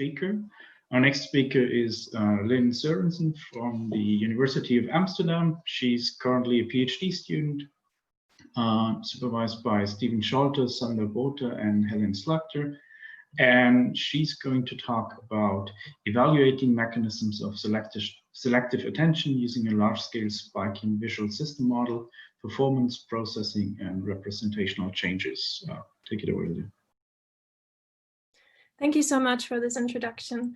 speaker. Our next speaker is Lynn Sörensen from the University of Amsterdam. She's currently a PhD student, supervised by Steven Scholter, Sander Botha, and Helen Slagter. And she's going to talk about evaluating mechanisms of selective attention using a large-scale spiking visual system model, performance, processing, and representational changes. Take it away, Lynn. Thank you so much for this introduction.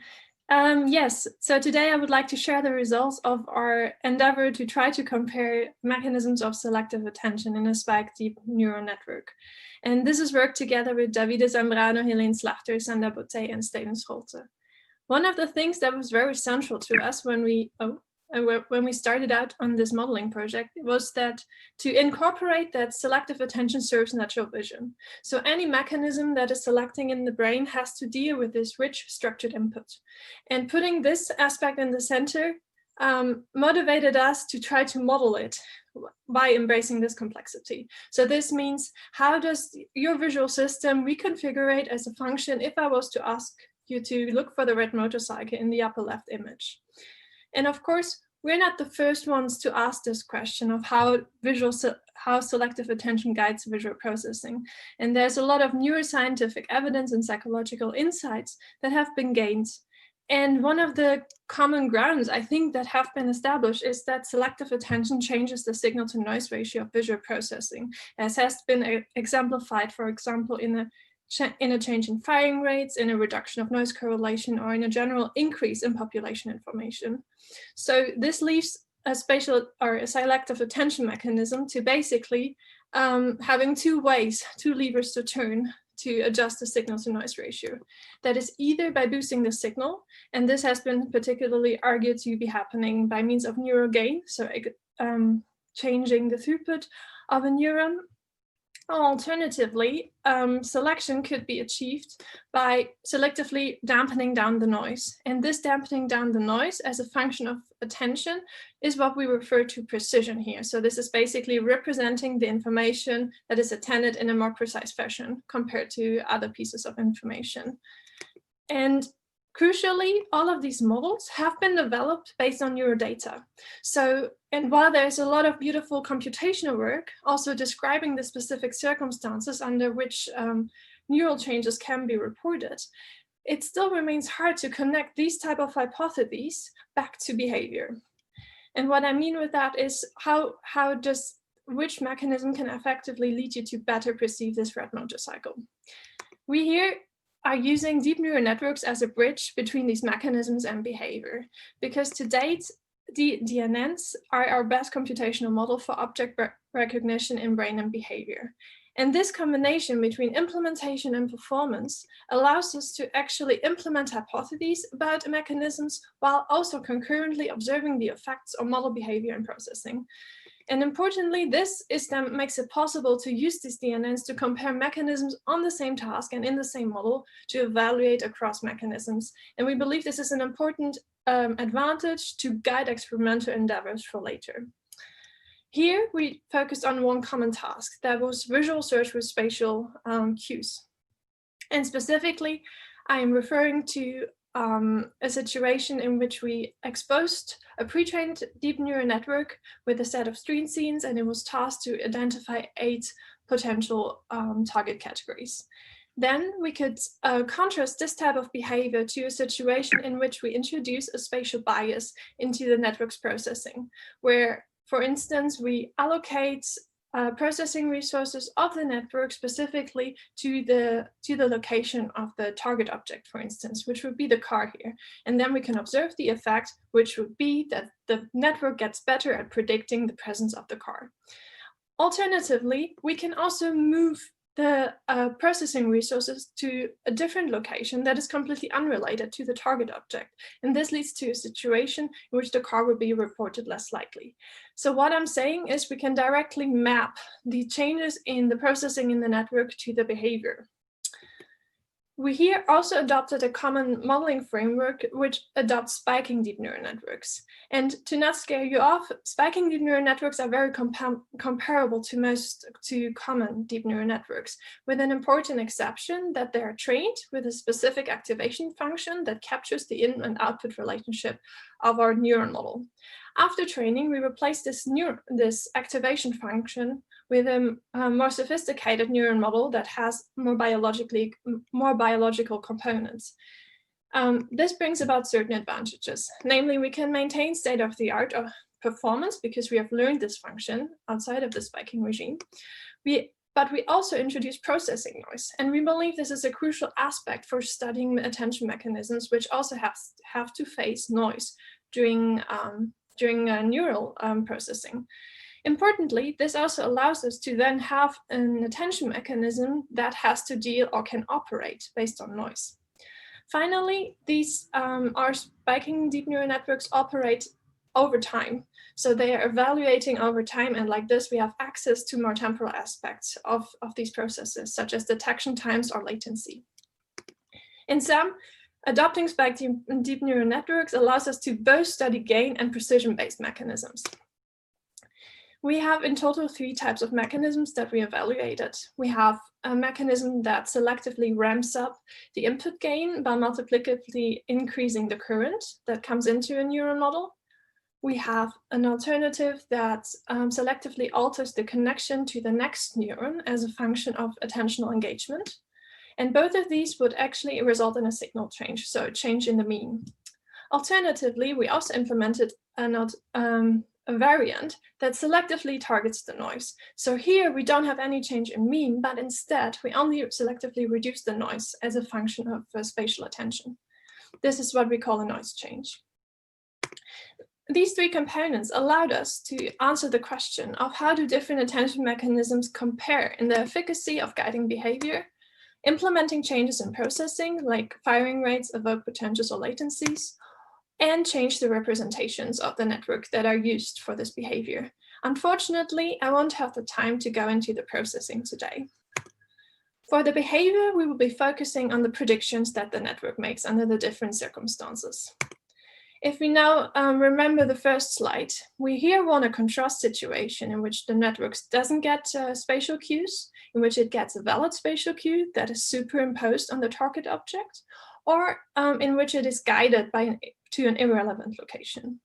Yes, so today I would like to share the results of our endeavor to try to compare mechanisms of selective attention in a spiked deep neural network. And this is work together with Davide Zambrano, Helene Slagter, Sander Botha, and Steven Scholter. One of the things that was very central to us when we started out on this modeling project was that to incorporate that selective attention serves natural vision. So any mechanism that is selecting in the brain has to deal with this rich structured input. And putting this aspect in the center motivated us to try to model it by embracing this complexity. So this means, how does your visual system reconfigure it as a function if I was to ask you to look for the red motorcycle in the upper left image? And of course, we're not the first ones to ask this question of how selective attention guides visual processing. And there's a lot of neuroscientific evidence and psychological insights that have been gained. And one of the common grounds I think that have been established is that selective attention changes the signal to noise ratio of visual processing, as has been exemplified, for example, in a change in firing rates, in a reduction of noise correlation, or in a general increase in population information. So this leaves a spatial or a selective attention mechanism to basically having two levers to turn to adjust the signal to noise ratio. That is either by boosting the signal, and this has been particularly argued to be happening by means of neural gain, so changing the throughput of a neuron. Alternatively, selection could be achieved by selectively dampening down the noise. And this dampening down the noise as a function of attention is what we refer to precision here. So this is basically representing the information that is attended in a more precise fashion compared to other pieces of information. And crucially, all of these models have been developed based on neural data. So, and while there's a lot of beautiful computational work also describing the specific circumstances under which neural changes can be reported, it still remains hard to connect these type of hypotheses back to behavior. And what I mean with that is which mechanism can effectively lead you to better perceive this red motorcycle. We here are using deep neural networks as a bridge between these mechanisms and behavior, because to date, sDCNNs are our best computational model for object recognition in brain and behavior. And this combination between implementation and performance allows us to actually implement hypotheses about mechanisms while also concurrently observing the effects on model behavior and processing. And importantly, this then makes it possible to use these sDCNNs to compare mechanisms on the same task and in the same model to evaluate across mechanisms. And we believe this is an important advantage to guide experimental endeavors for later. Here, we focused on one common task, that was visual search with spatial cues. And specifically, I am referring to a situation in which we exposed a pre-trained deep neural network with a set of screen scenes, and it was tasked to identify 8 potential target categories. Then we could contrast this type of behavior to a situation in which we introduce a spatial bias into the network's processing, where, for instance, we allocate processing resources of the network specifically to the location of the target object, for instance, which would be the car here. And then we can observe the effect, which would be that the network gets better at predicting the presence of the car. Alternatively, we can also move the processing resources to a different location that is completely unrelated to the target object. And this leads to a situation in which the car will be reported less likely. So what I'm saying is we can directly map the changes in the processing in the network to the behavior. We here also adopted a common modeling framework which adopts spiking deep neural networks. And to not scare you off, spiking deep neural networks are very comparable to common deep neural networks, with an important exception that they are trained with a specific activation function that captures the in and output relationship of our neuron model. After training, we replace this activation function with a more sophisticated neuron model that has more biological components. This brings about certain advantages. Namely, we can maintain state-of-the-art performance because we have learned this function outside of the spiking regime. But we also introduce processing noise, and we believe this is a crucial aspect for studying attention mechanisms, which also have to face noise during neural processing. Importantly, this also allows us to then have an attention mechanism that has to deal or can operate based on noise. Finally, these our spiking deep neural networks operate over time. So they are evaluating over time, and like this, we have access to more temporal aspects of these processes, such as detection times or latency. In sum, adopting spiking deep neural networks allows us to both study gain and precision-based mechanisms. We have in total 3 types of mechanisms that we evaluated. We have a mechanism that selectively ramps up the input gain by multiplicatively increasing the current that comes into a neural model. We have an alternative that selectively alters the connection to the next neuron as a function of attentional engagement. And both of these would actually result in a signal change, so a change in the mean. Alternatively, we also implemented a variant that selectively targets the noise. So here we don't have any change in mean, but instead we only selectively reduce the noise as a function of spatial attention. This is what we call a noise change. These 3 components allowed us to answer the question of how do different attention mechanisms compare in the efficacy of guiding behavior, implementing changes in processing like firing rates, evoked potentials or latencies, and change the representations of the network that are used for this behavior. Unfortunately, I won't have the time to go into the processing today. For the behavior, we will be focusing on the predictions that the network makes under the different circumstances. If we now remember the first slide, we here want a contrast situation in which the network doesn't get spatial cues, in which it gets a valid spatial cue that is superimposed on the target object, or in which it is guided to an irrelevant location.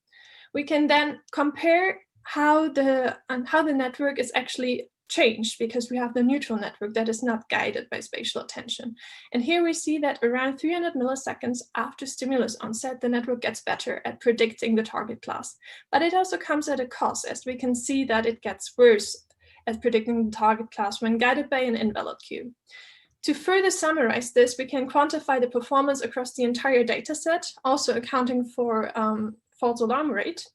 We can then compare how the network is actually changed because we have the neutral network that is not guided by spatial attention. And here we see that around 300 milliseconds after stimulus onset, the network gets better at predicting the target class. But it also comes at a cost, as we can see that it gets worse at predicting the target class when guided by an invalid cue. To further summarize this, we can quantify the performance across the entire dataset, also accounting for false alarm rate,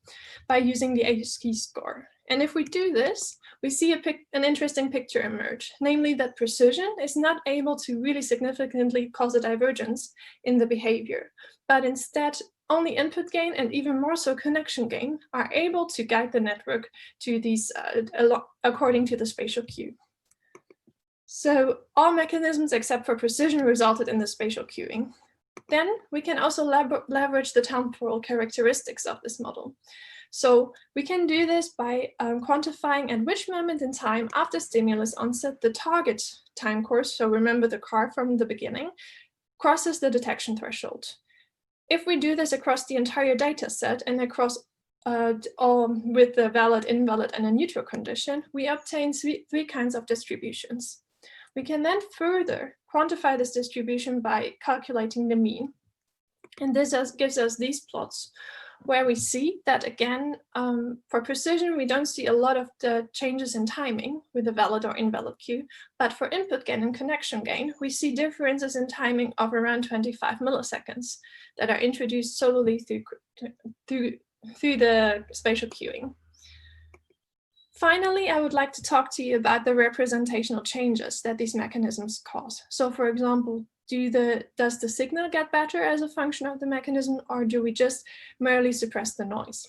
by using the ASCII score. And if we do this, we see an interesting picture emerge, namely that precision is not able to really significantly cause a divergence in the behavior, but instead only input gain and even more so connection gain are able to guide the network to these according to the spatial cue. So all mechanisms except for precision resulted in the spatial cueing. Then we can also leverage the temporal characteristics of this model. So we can do this by quantifying at which moment in time after stimulus onset the target time course, so remember the car from the beginning, crosses the detection threshold. If we do this across the entire data set and across all with the valid, invalid, and a neutral condition, we obtain three kinds of distributions. We can then further quantify this distribution by calculating the mean. And this gives us these plots where we see that, again, for precision, we don't see a lot of the changes in timing with a valid or invalid cue. But for input gain and connection gain, we see differences in timing of around 25 milliseconds that are introduced solely through the spatial cueing. Finally, I would like to talk to you about the representational changes that these mechanisms cause. So, for example, does the signal get better as a function of the mechanism, or do we just merely suppress the noise?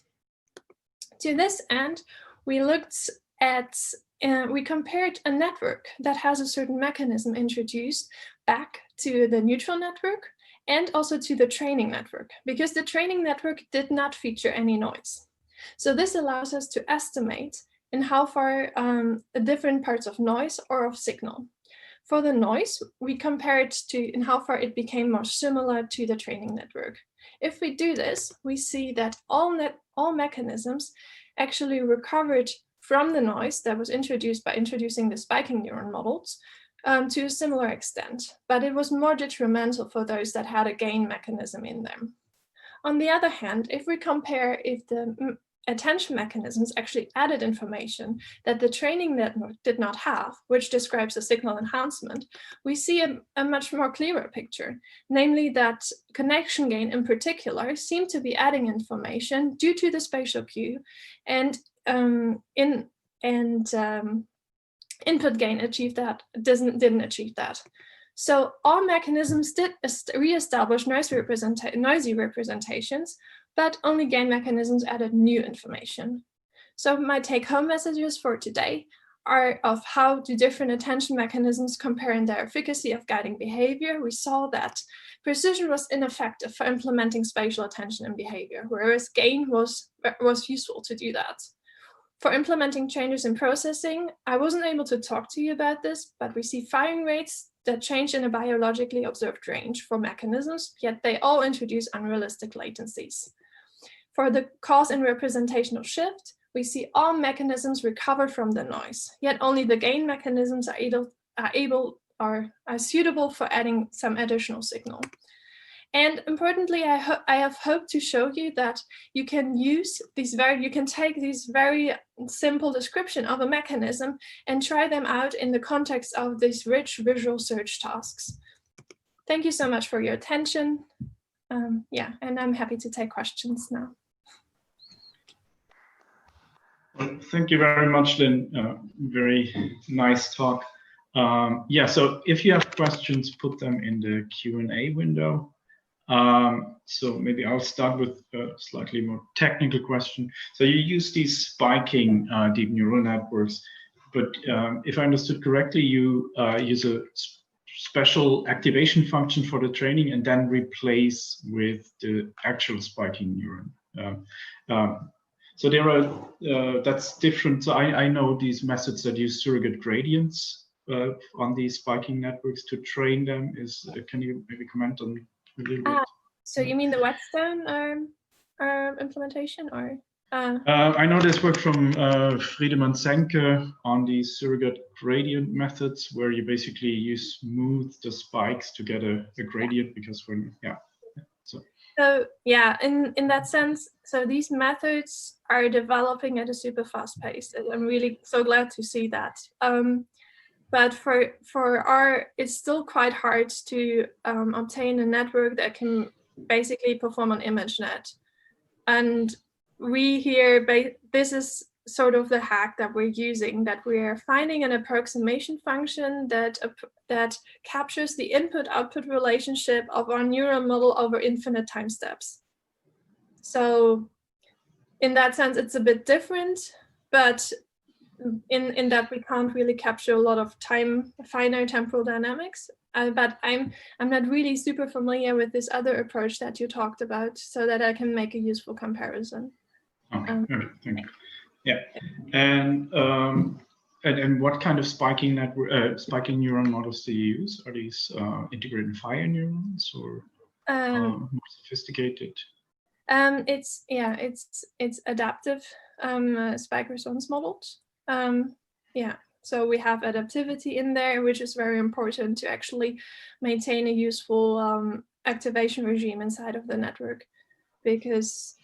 To this end, we looked at we compared a network that has a certain mechanism introduced back to the neutral network and also to the training network, because the training network did not feature any noise. So this allows us to estimate in how far different parts of noise or of signal. For the noise, we compare it to in how far it became more similar to the training network. If we do this, we see that all mechanisms actually recovered from the noise that was introduced by introducing the spiking neuron models to a similar extent, but it was more detrimental for those that had a gain mechanism in them. On the other hand, if we compare if the attention mechanisms actually added information that the training network did not have, which describes a signal enhancement, we see a much more clearer picture, namely that connection gain in particular seemed to be adding information due to the spatial cue, and input gain achieved that, didn't achieve that. So all mechanisms did reestablish noisy representations, but only gain mechanisms added new information. So my take-home messages for today are of how do different attention mechanisms compare in their efficacy of guiding behavior. We saw that precision was ineffective for implementing spatial attention and behavior, whereas gain was useful to do that. For implementing changes in processing, I wasn't able to talk to you about this, but we see firing rates that change in a biologically observed range for mechanisms, yet they all introduce unrealistic latencies. For the cause and representational shift, we see all mechanisms recover from the noise, yet only the gain mechanisms are suitable for adding some additional signal. And importantly, I have hoped to show you that you can use you can take these very simple description of a mechanism and try them out in the context of these rich visual search tasks. Thank you so much for your attention. Yeah, and I'm happy to take questions now. Well, thank you very much, Lynn. Very nice talk. Yeah, so if you have questions, put them in the Q&A window. So maybe I'll start with a slightly more technical question. So you use these spiking deep neural networks, but if I understood correctly, you use a special activation function for the training and then replace with the actual spiking neuron. So there are, that's different. So I know these methods that use surrogate gradients on these spiking networks to train them. Can you maybe comment on a little bit? So you mean the Whetstone implementation, or? I know there's work from Friedemann Zenke on these surrogate gradient methods, where you basically smooth the spikes to get a gradient, because when, yeah. So yeah, in that sense, so these methods are developing at a super fast pace. I'm really so glad to see that. But it's still quite hard to obtain a network that can basically perform on ImageNet. And we here, this is sort of the hack that we're using, that we're finding an approximation function that captures the input-output relationship of our neural model over infinite time steps. So in that sense, it's a bit different, but in that we can't really capture a lot of finite temporal dynamics. But I'm not really super familiar with this other approach that you talked about, so that I can make a useful comparison. Okay, thank you. Yeah, and what kind of spiking neuron models do you use? Are these integrated fire neurons or more sophisticated? It's adaptive spike response models. Yeah, so we have adaptivity in there, which is very important to actually maintain a useful activation regime inside of the network, because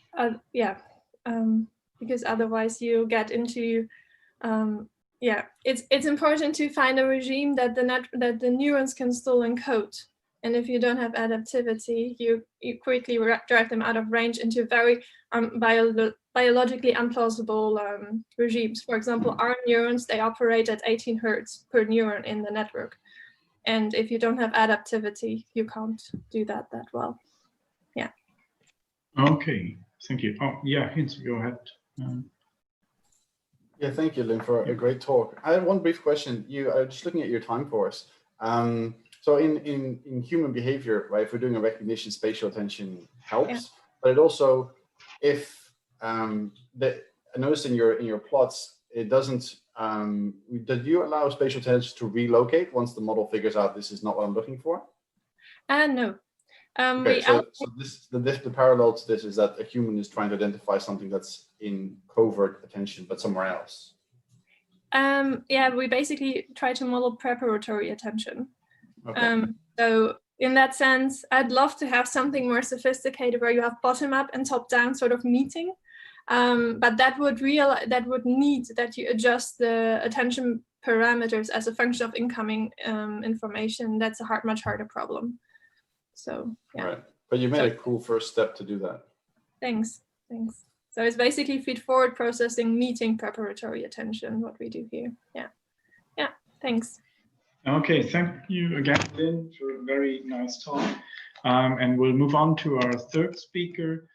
because otherwise you get into it's important to find a regime that the neurons can still encode. And if you don't have adaptivity, you quickly drive them out of range into very biologically implausible regimes. For example, our neurons, they operate at 18 Hertz per neuron in the network. And if you don't have adaptivity, you can't do that well. Yeah. Okay, thank you. Oh, yeah, Hintz, go ahead. Yeah, thank you, Lynn, for a great talk. I have one brief question. I was just looking at your time course. So in human behavior, right, if we're doing a recognition, spatial attention helps, but it also, if I noticed in your plots, it doesn't, did you allow spatial attention to relocate once the model figures out this is not what I'm looking for? No. Okay, so the parallel to this is that a human is trying to identify something that's in covert attention, but somewhere else. Yeah, we basically try to model preparatory attention. Okay. So in that sense, I'd love to have something more sophisticated where you have bottom up and top down sort of meeting. But that would need that you adjust the attention parameters as a function of incoming information. That's a much harder problem. So yeah. Right. But you made a cool first step to do that. Thanks. So it's basically feed-forward processing meeting preparatory attention, what we do here. Yeah, thanks. Okay, thank you again, Lynn, for a very nice talk. And we'll move on to our third speaker.